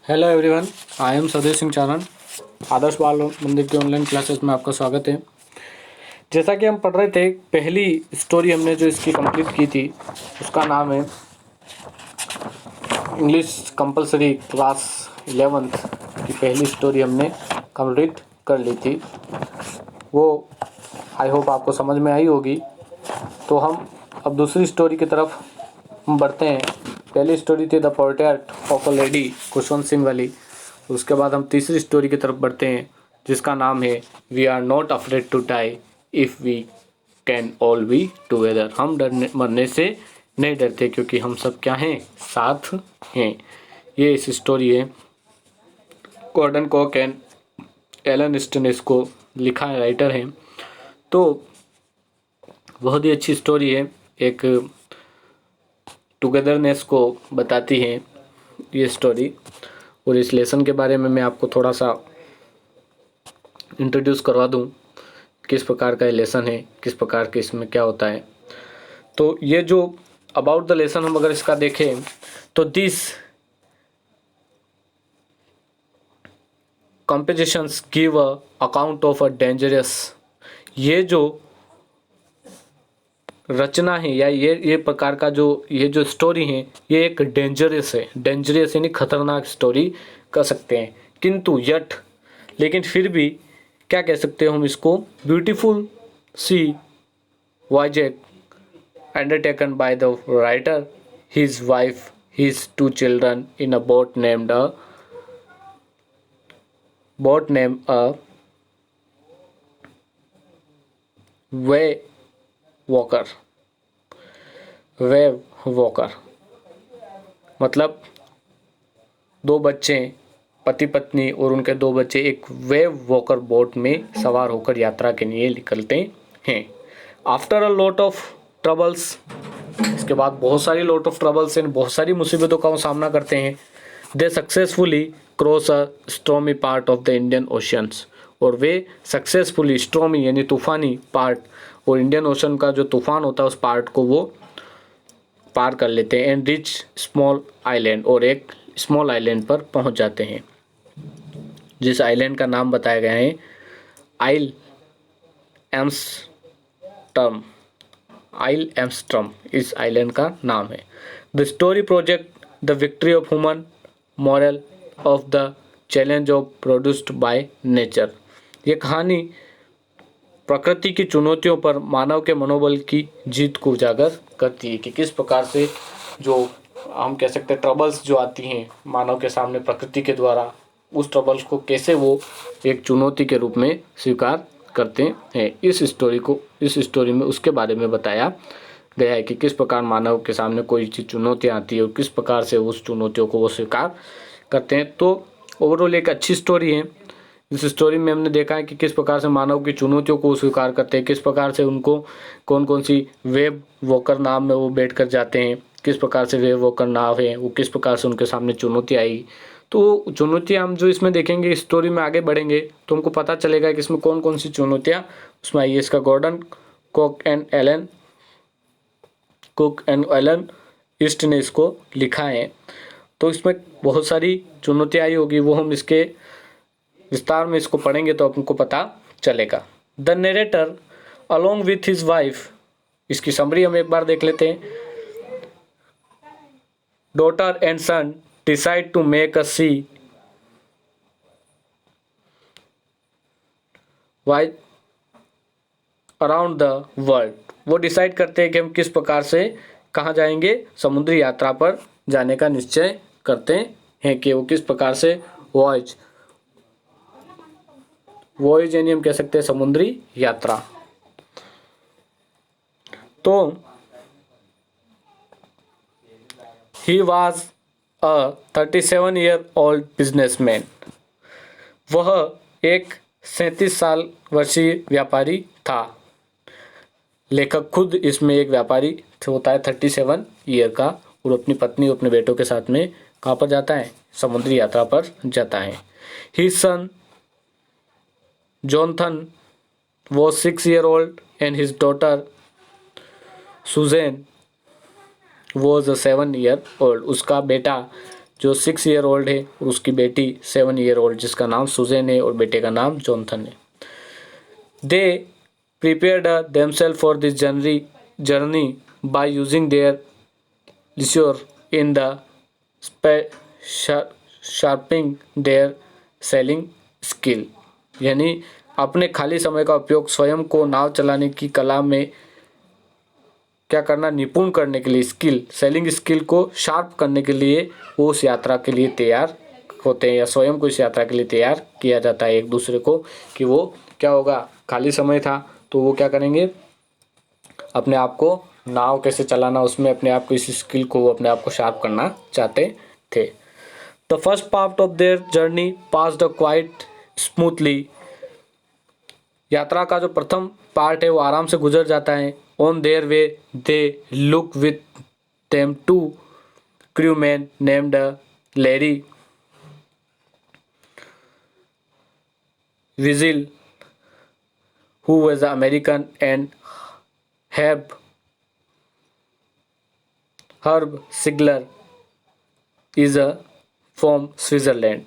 Hello everyone, I am Sadish Singh Charan. Adarsh Bal Mandir के online classes में आपका स्वागत है। जैसा कि हम पढ़ रहे थे, पहली स्टोरी हमने जो इसकी कंप्लीट की थी उसका नाम है इंग्लिश कंपलसरी क्लास 11th की पहली स्टोरी हमने कंप्लीट कर ली थी। वो आई होप आपको समझ में आई होगी। तो हम अब दूसरी स्टोरी की तरफ हम बढ़ते हैं। पहली स्टोरी थी the portrait of a lady, Khushwant Singh वाली। उसके बाद हम तीसरी स्टोरी की तरफ बढ़ते हैं जिसका नाम है we are not afraid to die if we can all be together. हम डरने मरने से नहीं डरते क्योंकि हम सब क्या हैं, साथ हैं। ये इस स्टोरी है। Gordon Cook and Alan East इसको लिखा है, राइटर हैं। तो बहुत ही अच्छी स्टोरी है, एक टुगेदरनेस को बताती है ये स्टोरी। और इस लेसन के बारे में मैं आपको थोड़ा सा इंट्रोड्यूस करवा दूं, किस प्रकार का ये लेसन है, किस प्रकार के इसमें क्या होता है। तो ये जो अबाउट द लेसन हम अगर इसका देखें तो this compositions give a account of a dangerous. ये जो रचना है या ये प्रकार का ये जो स्टोरी है ये एक डेंजरस है। डेंजरस यानी खतरनाक स्टोरी कह सकते हैं, किंतु यट लेकिन फिर भी क्या कह सकते हो हम इसको, beautiful sea voyages undertaken by the writer, his wife, his 2 children in a boat named Way Walker. Wave Walker मतलब 2 बच्चे, पति पत्नी और उनके 2 बच्चे एक वेव वॉकर बोट में सवार होकर यात्रा के लिए निकलते हैं। After a lot of troubles, इसके बाद बहुत सारी लॉट ऑफ ट्रबल्स एंड बहुत सारी मुसीबतों का वो सामना करते हैं। They successfully cross a stormy part of the Indian oceans. और वे सक्सेसफुली, स्टॉर्मी यानी तूफानी पार्ट, और इंडियन ओशन का जो तूफान होता है उस पार्ट को वो पार कर लेते हैं। एंड रिच स्मॉल आइलैंड, और एक स्मॉल आइलैंड पर पहुंच जाते हैं जिस आइलैंड का नाम बताया गया है आइल एम्स्टर्म। आइल एम्स्टर्म इस आइलैंड का नाम है। The story project the victory of human moral of the challenge of produced by nature. ये कहानी प्रकृति की चुनौतियों पर मानव के मनोबल की जीत को उजागर करती है कि किस प्रकार से जो हम कह सकते हैं ट्रबल्स जो आती हैं मानव के सामने प्रकृति के द्वारा, उस ट्रबल्स को कैसे वो एक चुनौती के रूप में स्वीकार करते हैं। इस स्टोरी में उसके बारे में बताया गया है कि किस प्रकार मानव के सामने कोई चीज़ चुनौतियाँ आती है और किस प्रकार से उस चुनौतियों को वो स्वीकार करते हैं। तो ओवरऑल एक अच्छी स्टोरी है। इस स्टोरी में हमने देखा है कि किस प्रकार से मानव की चुनौतियों को स्वीकार करते हैं, किस प्रकार से उनको कौन कौन सी वेव वॉकर नाव में वो बैठ कर जाते हैं, किस प्रकार से वेव वॉकर नाव है वो किस प्रकार से उनके सामने चुनौती आई। तो चुनौतियाँ हम जो इसमें देखेंगे, इस स्टोरी में आगे बढ़ेंगे तो हमको पता चलेगा कि इसमें कौन कौन सी चुनौतियाँ उसमें आई है। इसका Gordon Cook and Alan East ने इसको लिखा है। तो इसमें बहुत सारी चुनौतियाँ आई होगी, वो हम इसके विस्तार में इसको पढ़ेंगे तो आपको पता चलेगा। The narrator along with his wife, इसकी समरी हम एक बार देख लेते हैं। Daughter and son decide to make a sea voyage around the world. वो डिसाइड करते हैं कि हम किस प्रकार से कहाँ जाएंगे, समुद्री यात्रा पर जाने का निश्चय करते हैं कि वो किस प्रकार से वॉयज यानी हम कह सकते हैं समुद्री यात्रा। तो he was a 37-year-old businessman. वह एक 37 साल वर्षीय व्यापारी था। लेखक खुद इसमें एक व्यापारी होता है 37 ईयर का, और अपनी पत्नी और अपने बेटों के साथ में कहाँ पर जाता है, समुद्री यात्रा पर जाता है। His son Jonathan was 6-year-old and his daughter Susan was a 7-year-old। उसका बेटा जो 6 ईयर ओल्ड है, और उसकी बेटी 7 ईयर ओल्ड जिसका नाम सुजैन है और बेटे का नाम जॉनथन है। दे prepared themselves for this journey by using their leisure in the sharpening their sailing skill, यानी अपने खाली समय का उपयोग स्वयं को नाव चलाने की कला में क्या करना, निपुण करने के लिए, सेलिंग स्किल को शार्प करने के लिए वो उस यात्रा के लिए तैयार होते हैं, या स्वयं को इस यात्रा के लिए तैयार किया जाता है एक दूसरे को, कि वो क्या होगा, खाली समय था तो वो क्या करेंगे, अपने आप को नाव कैसे चलाना, उसमें अपने आप को, इस स्किल को वो अपने आप को शार्प करना चाहते थे। The first part of their journey passed quite smoothly, यात्रा का जो प्रथम पार्ट है वो आराम से गुजर जाता है। On their way they look with them 2 crewmen named Larry Wiesel, who was American, and Herb Sigler is from Switzerland.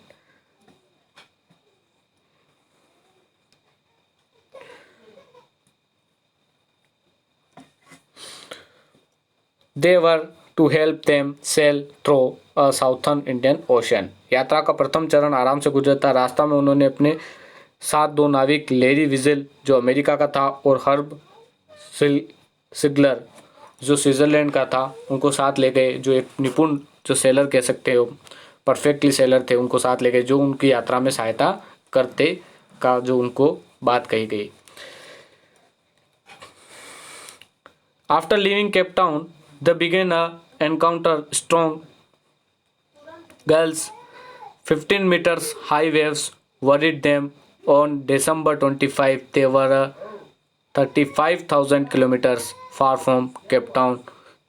They were to help them sail through a southern Indian Ocean. यात्रा का प्रथम चरण आराम से गुजरता। रास्ता में उन्होंने अपने साथ 2 नाविक लेरी विजल जो अमेरिका का था और हर्ब सिगलर जो स्विट्ज़रलैंड का था, उनको साथ ले गए, जो एक निपुण जो सेलर कह सकते हो, परफेक्टली सेलर थे, उनको साथ ले गए, जो उनकी यात्रा में सहायता करते का जो उनको बात कही गई। After living Cape Town they began a encounter strong gales, 15 meters high waves worried them. On December 25 they were 35,000 kilometers far from Cape Town,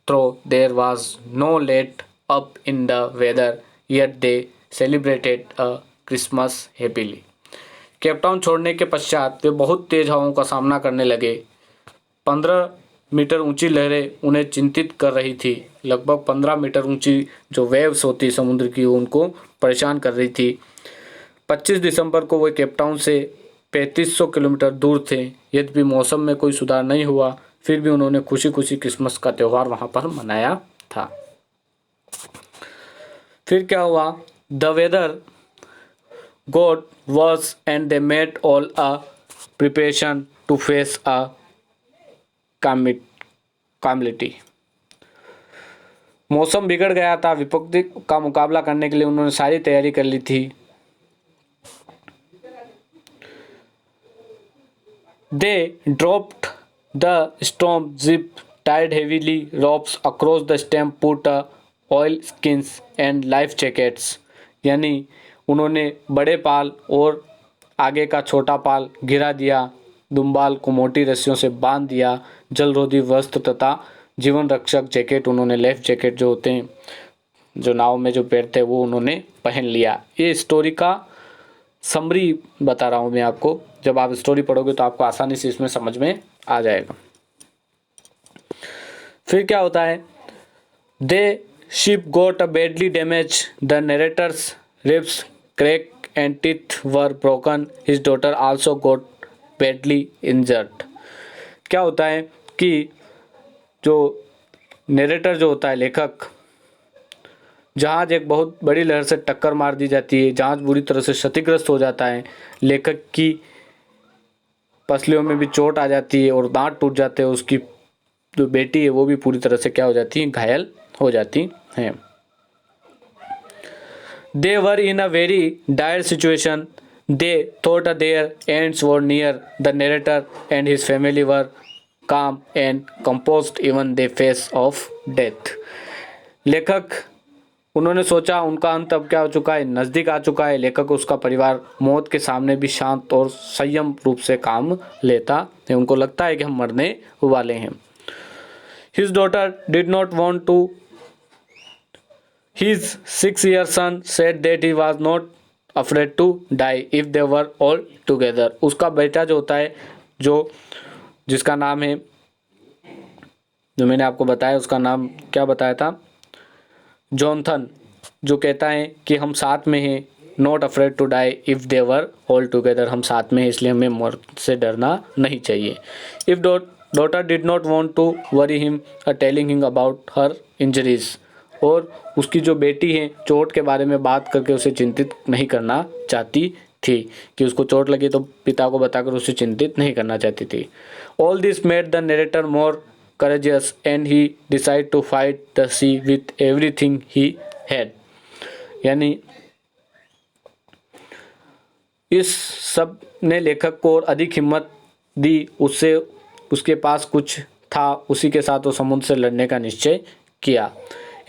though there was no let up in the weather, yet they celebrated a Christmas happily. Cape Town छोड़ने के पश्चात वे बहुत तेज हवाओं का सामना करने लगे। 15 metre ऊंची लहरें उन्हें चिंतित कर रही थी। लगभग 15 मीटर ऊंची जो वेव्स होती समुद्र की, वो उनको परेशान कर रही थी। 25 दिसंबर को वे केप टाउन से 3500 किलोमीटर दूर थे। यद्यपि मौसम में कोई सुधार नहीं हुआ, फिर भी उन्होंने खुशी खुशी क्रिसमस का त्यौहार वहाँ पर मनाया था। फिर क्या हुआ, the weather got worse and they made all a preparation to face a calamity. मौसम बिगड़ गया था, विपत्ति का मुकाबला करने के लिए उन्होंने सारी तैयारी कर ली थी। They dropped the storm jib, tied heavily ropes across the stem, put oilskins and life jackets, यानी उन्होंने बड़े पाल और आगे का छोटा पाल गिरा दिया, दुम्बाल को मोटी रस्सियों से बांध दिया, जलरोधी वस्त्र तथा जीवन रक्षक जैकेट, उन्होंने लाइफ जैकेट जो होते हैं जो नाव में जो पहनते हैं वो उन्होंने पहन लिया। ये स्टोरी का समरी बता रहा हूँ मैं आपको, जब आप स्टोरी पढ़ोगे तो आपको आसानी से इसमें समझ में आ जाएगा। फिर क्या होता है, the ship got a badly damage, the narrator's ribs crack and teeth were broken, his daughter also got badly injured. क्या होता है कि जो नरेटर जो होता है, लेखक, जहाज एक बहुत बड़ी लहर से टक्कर मार दी जाती है, जहाज बुरी तरह से क्षतिग्रस्त हो जाता है, लेखक की पसलियों में भी चोट आ जाती है और दांत टूट जाते हैं, उसकी जो बेटी है वो भी पूरी तरह से क्या हो जाती है, घायल हो जाती हैं। They were in a very dire situation. They thought their ends were near. The narrator and his family were calm and composed even the face of death. लेखक, उन्होंने सोचा उनका अंत अब क्या हो चुका है, नज़दीक आ चुका है। लेखक, उसका परिवार मौत के सामने भी शांत और संयम रूप से काम लेता है। उनको लगता है कि हम मरने वाले हैं। His daughter did not want to. His 6-year son said that he was not afraid to die if they were all together. उसका बेटा जो होता है, जो जिसका नाम है, जो मैंने आपको बताया, उसका नाम क्या बताया था, जॉनथन, जो कहता है कि हम साथ में हैं, not afraid to die if they were all together, हम साथ में हैं इसलिए हमें मौत से डरना नहीं चाहिए। If daughter did not want to worry him telling him about her injuries, और उसकी जो बेटी है चोट के बारे में बात करके उसे चिंतित नहीं करना चाहती थी, कि उसको चोट लगी तो पिता को बताकर उसे चिंतित नहीं करना चाहती थी। All this made the narrator more courageous and he decide to fight the sea with everything he had. यानी इस सब ने लेखक को और अधिक हिम्मत दी, उससे उसके पास कुछ था, उसी के साथ वो समुद्र से लड़ने का निश्चय किया।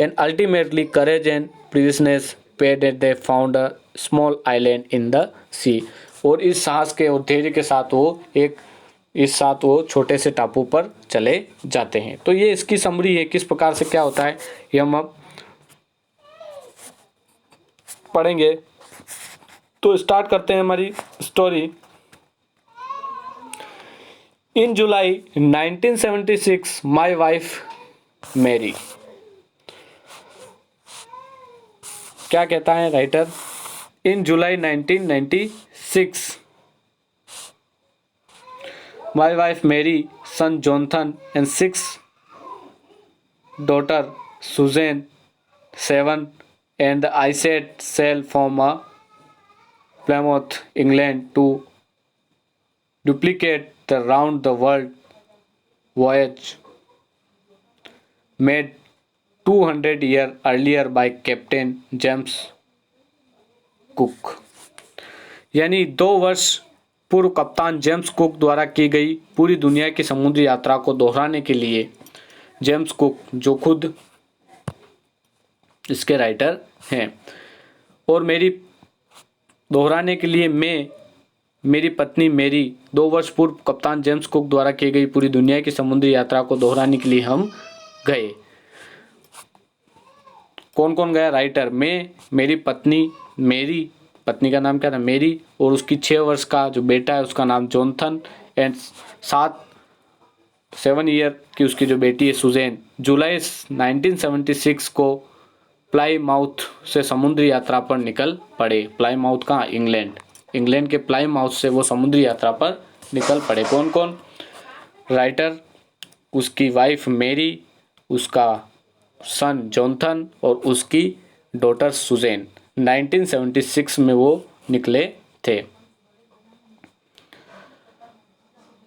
And ultimately courage and perseverance paid at they found a small island in the sea, और इस साहस के और धैर्य के साथ वो छोटे से टापू पर चले जाते हैं। तो ये इसकी समरी है, किस प्रकार से क्या होता है ये हम अब पढ़ेंगे। तो स्टार्ट करते हैं हमारी story. In July 1976 my wife Mary. क्या कहता है writer? In July 1996 my wife Mary, son Jonathan and 6 daughter Susan, 7, and I set sail from Plymouth, England to duplicate the round the world voyage made 200 years earlier by Captain James Cook। यानी 2 वर्ष पूर्व कप्तान James cook द्वारा की गई पूरी दुनिया की समुद्री यात्रा को दोहराने के लिए जेम्स कुक, जो खुद इसके राइटर हैं, और मेरी दोहराने के लिए मेरी पत्नी मेरी 2 वर्ष पूर्व कप्तान जेम्स कुक द्वारा की गई पूरी दुनिया की समुद्री यात्रा को दोहराने के लिए हम गए। कौन कौन गया? राइटर, मेरी पत्नी का नाम क्या था? मेरी, और उसकी 6 वर्ष का जो बेटा है उसका नाम जॉनथन, एंड 7 ईयर की उसकी जो बेटी है सुजैन। जुलाई 1976 को प्लाईमाउथ से समुद्री यात्रा पर निकल पड़े। प्लाईमाउथ कहाँ? इंग्लैंड के प्लाईमाउथ से वो समुद्री यात्रा पर निकल पड़े। कौन कौन? राइटर, उसकी वाइफ मेरी, उसका सन जॉनथन और उसकी डॉटर सुजैन। 1976 में वो निकले थे।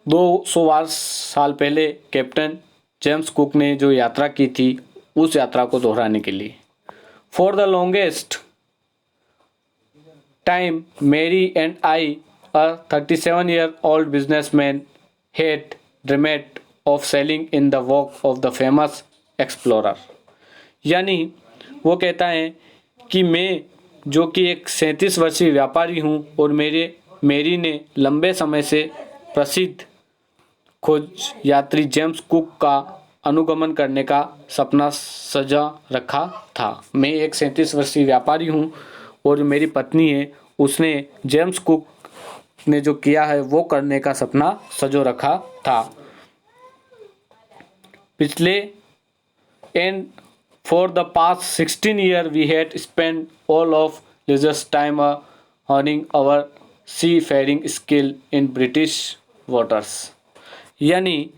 200 साल पहले कैप्टन जेम्स कुक ने जो यात्रा की थी उस यात्रा को दोहराने के लिए। फॉर द लॉन्गेस्ट टाइम मेरी and I, a 37-year-old businessman, had dreamed of sailing in the wake of the famous explorer। यानी वो कहता है कि मैं, जो कि एक 37 वर्षीय व्यापारी हूँ, और मेरी ने लंबे समय से प्रसिद्ध खोज यात्री जेम्स कुक का अनुगमन करने का सपना सजा रखा था। मैं एक 37 वर्षीय व्यापारी हूँ और मेरी पत्नी है, उसने जेम्स कुक ने जो किया है वो करने का सपना सजो रखा था। पिछले and for the past 16 years we had spent all of leisure time honing our seafaring skill in British waters। यानी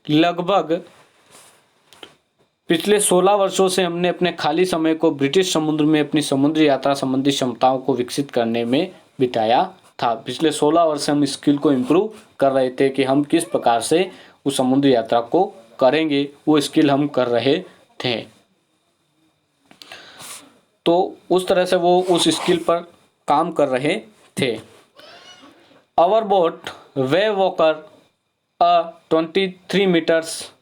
लगभग पिछले 16 वर्षों से हमने अपने खाली समय को ब्रिटिश समुद्र में अपनी समुद्री यात्रा संबंधी क्षमताओं को विकसित करने में बिताया था। पिछले 16 वर्ष से हम स्किल को इम्प्रूव कर रहे थे कि हम किस प्रकार से उस समुद्री यात्रा को करेंगे, वो स्किल हम कर रहे थे। तो उस तरह से वो उस स्किल पर काम कर रहे थे। Our boat Wave Walker, a 23 meters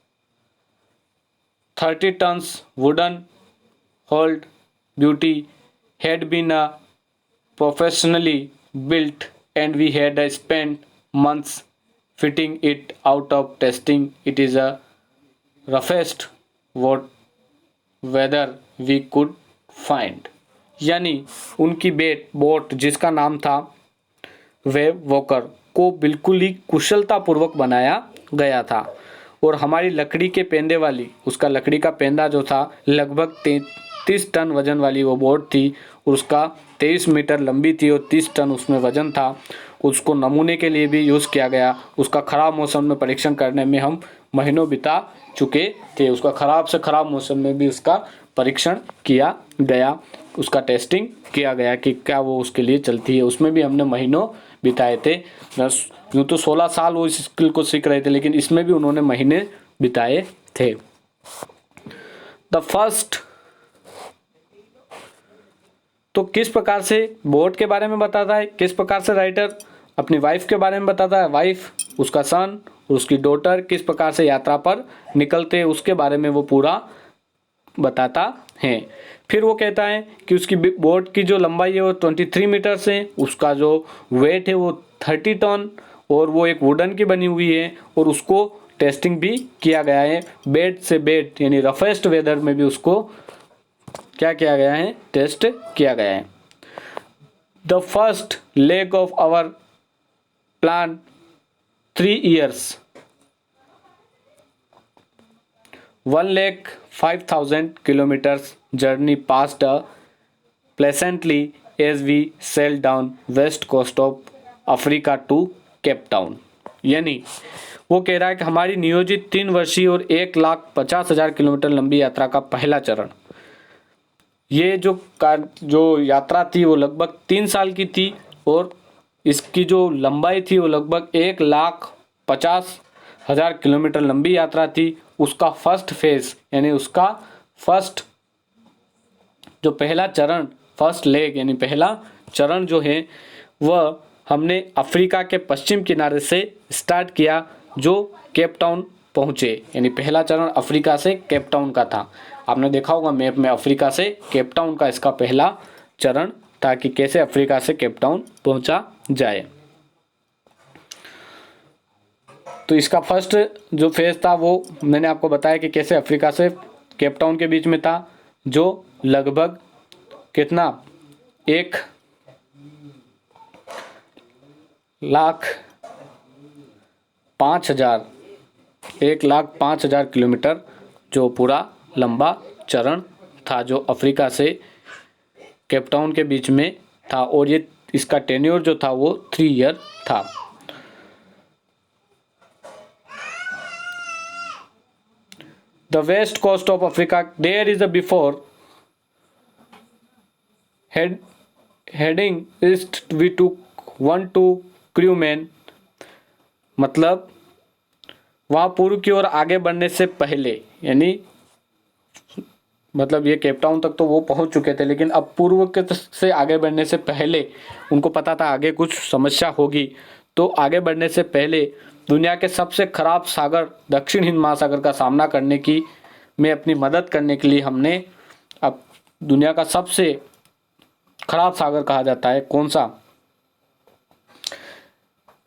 30 tons wooden hulled beauty, had been professionally built, and we had spent months fitting it out of testing it is a roughest weather we could find। यानी उनकी boat जिसका नाम था wave walker को बिल्कुल ही कुशलतापूर्वक बनाया गया था, और हमारी लकड़ी के पेंदे वाली, उसका लकड़ी का पेंदा जो था लगभग 32 टन वजन वाली वो बोट थी, और उसका 23 मीटर लंबी थी और 30 टन उसमें वजन था। उसको नमूने के लिए भी यूज़ किया गया। उसका ख़राब मौसम में परीक्षण करने में हम महीनों बिता चुके थे। उसका ख़राब से ख़राब मौसम में भी उसका परीक्षण किया गया, उसका टेस्टिंग किया गया कि क्या वो उसके लिए चलती है। उसमें भी हमने महीनों बिताए थे। यूँ तो 16 साल वो इस स्किल को सीख रहे थे, लेकिन इसमें भी उन्होंने महीने बिताए थे। द फर्स्ट, तो किस प्रकार से बोट के बारे में बताता है, किस प्रकार से राइटर अपनी वाइफ के बारे में बताता है, वाइफ, उसका सन, उसकी डॉटर किस प्रकार से यात्रा पर निकलते हैं उसके बारे में वो पूरा बताता है। फिर वो कहता है कि उसकी बोट की जो लंबाई है वो 23 मीटर है, उसका जो वेट है वो 30 टन, और वो एक वुडन की बनी हुई है, और उसको टेस्टिंग भी किया गया है। बेट से बेट यानी रफेस्ट वेदर में भी उसको क्या किया गया है, टेस्ट किया गया है। The first leg of our plan 3 years, 1,05,000 kilometers journey passed pleasantly as we sailed down west coast of Africa to Cape Town. यानी वो कह रहा है कि हमारी नियोजित 3 वर्षीय और 1,50,000 किलोमीटर लंबी यात्रा का पहला चरण, ये जो यात्रा थी वो लगभग 3 साल की थी, और इसकी जो लंबाई थी वो लगभग 1,50,000 किलोमीटर लंबी यात्रा थी। उसका फर्स्ट फेज यानी उसका फर्स्ट जो पहला चरण, फर्स्ट लेग यानी पहला चरण जो है वह हमने अफ्रीका के पश्चिम किनारे से स्टार्ट किया, जो केप टाउन पहुँचे। यानी पहला चरण अफ्रीका से केप टाउन का था। आपने देखा होगा मैप में, अफ्रीका से केप टाउन का इसका पहला चरण था कि कैसे अफ्रीका से केप टाउन पहुंचा जाए। तो इसका फर्स्ट जो फेज था वो मैंने आपको बताया कि कैसे अफ्रीका से केप टाउन के बीच में था, जो लगभग कितना 1,05,000 किलोमीटर जो पूरा लंबा चरण था, जो अफ्रीका से केप टाउन के बीच में था, और ये इसका टेन्योर जो था वो 3 ईयर था। The west coast of Africa, there is a before heading east we two 1-2 crewmen, मतलब वहाँ पूर्व की ओर आगे बढ़ने से पहले, यानी मतलब ये केप टाउन तक तो वो पहुंच चुके थे, लेकिन अब पूर्व के से आगे बढ़ने से पहले उनको पता था आगे कुछ समस्या होगी, तो आगे बढ़ने से पहले दुनिया के सबसे खराब सागर दक्षिण हिंद महासागर का सामना करने की में अपनी मदद करने के लिए हमने, अब दुनिया का सबसे खराब सागर कहा जाता है कौन सा,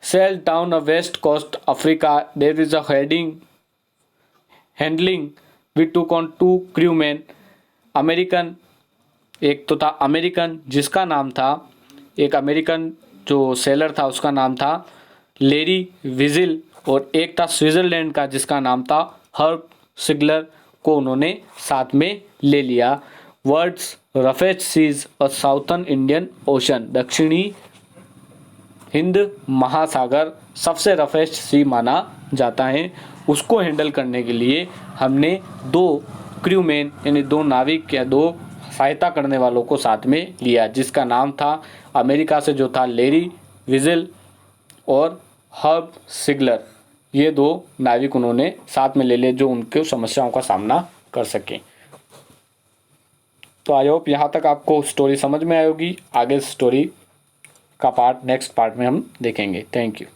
sail down a west coast Africa, there is a handling we took on 2 crewman, American, एक तो था अमेरिकन जिसका नाम था, एक अमेरिकन जो सेलर था उसका नाम था लेरी विजिल, और एक था स्विट्ज़रलैंड का जिसका नाम था हर्ब सिगलर, को उन्होंने साथ में ले लिया। वर्ल्ड्स रफेस्ट सीज और साउथर्न इंडियन ओशन, दक्षिणी हिंद महासागर सबसे रफेस्ट सी माना जाता है। उसको हैंडल करने के लिए हमने 2 क्रूमैन यानी 2 नाविक या 2 सहायता करने वालों को साथ में लिया, जिसका नाम था अमेरिका से जो था लेरी विजिल और हर्ब सिगलर। ये 2 नाविक उन्होंने साथ में ले लिए जो उनके समस्याओं का सामना कर सकें। तो आई होप यहाँ तक आपको स्टोरी समझ में आई होगी। आगे स्टोरी का पार्ट नेक्स्ट पार्ट में हम देखेंगे। Thank you.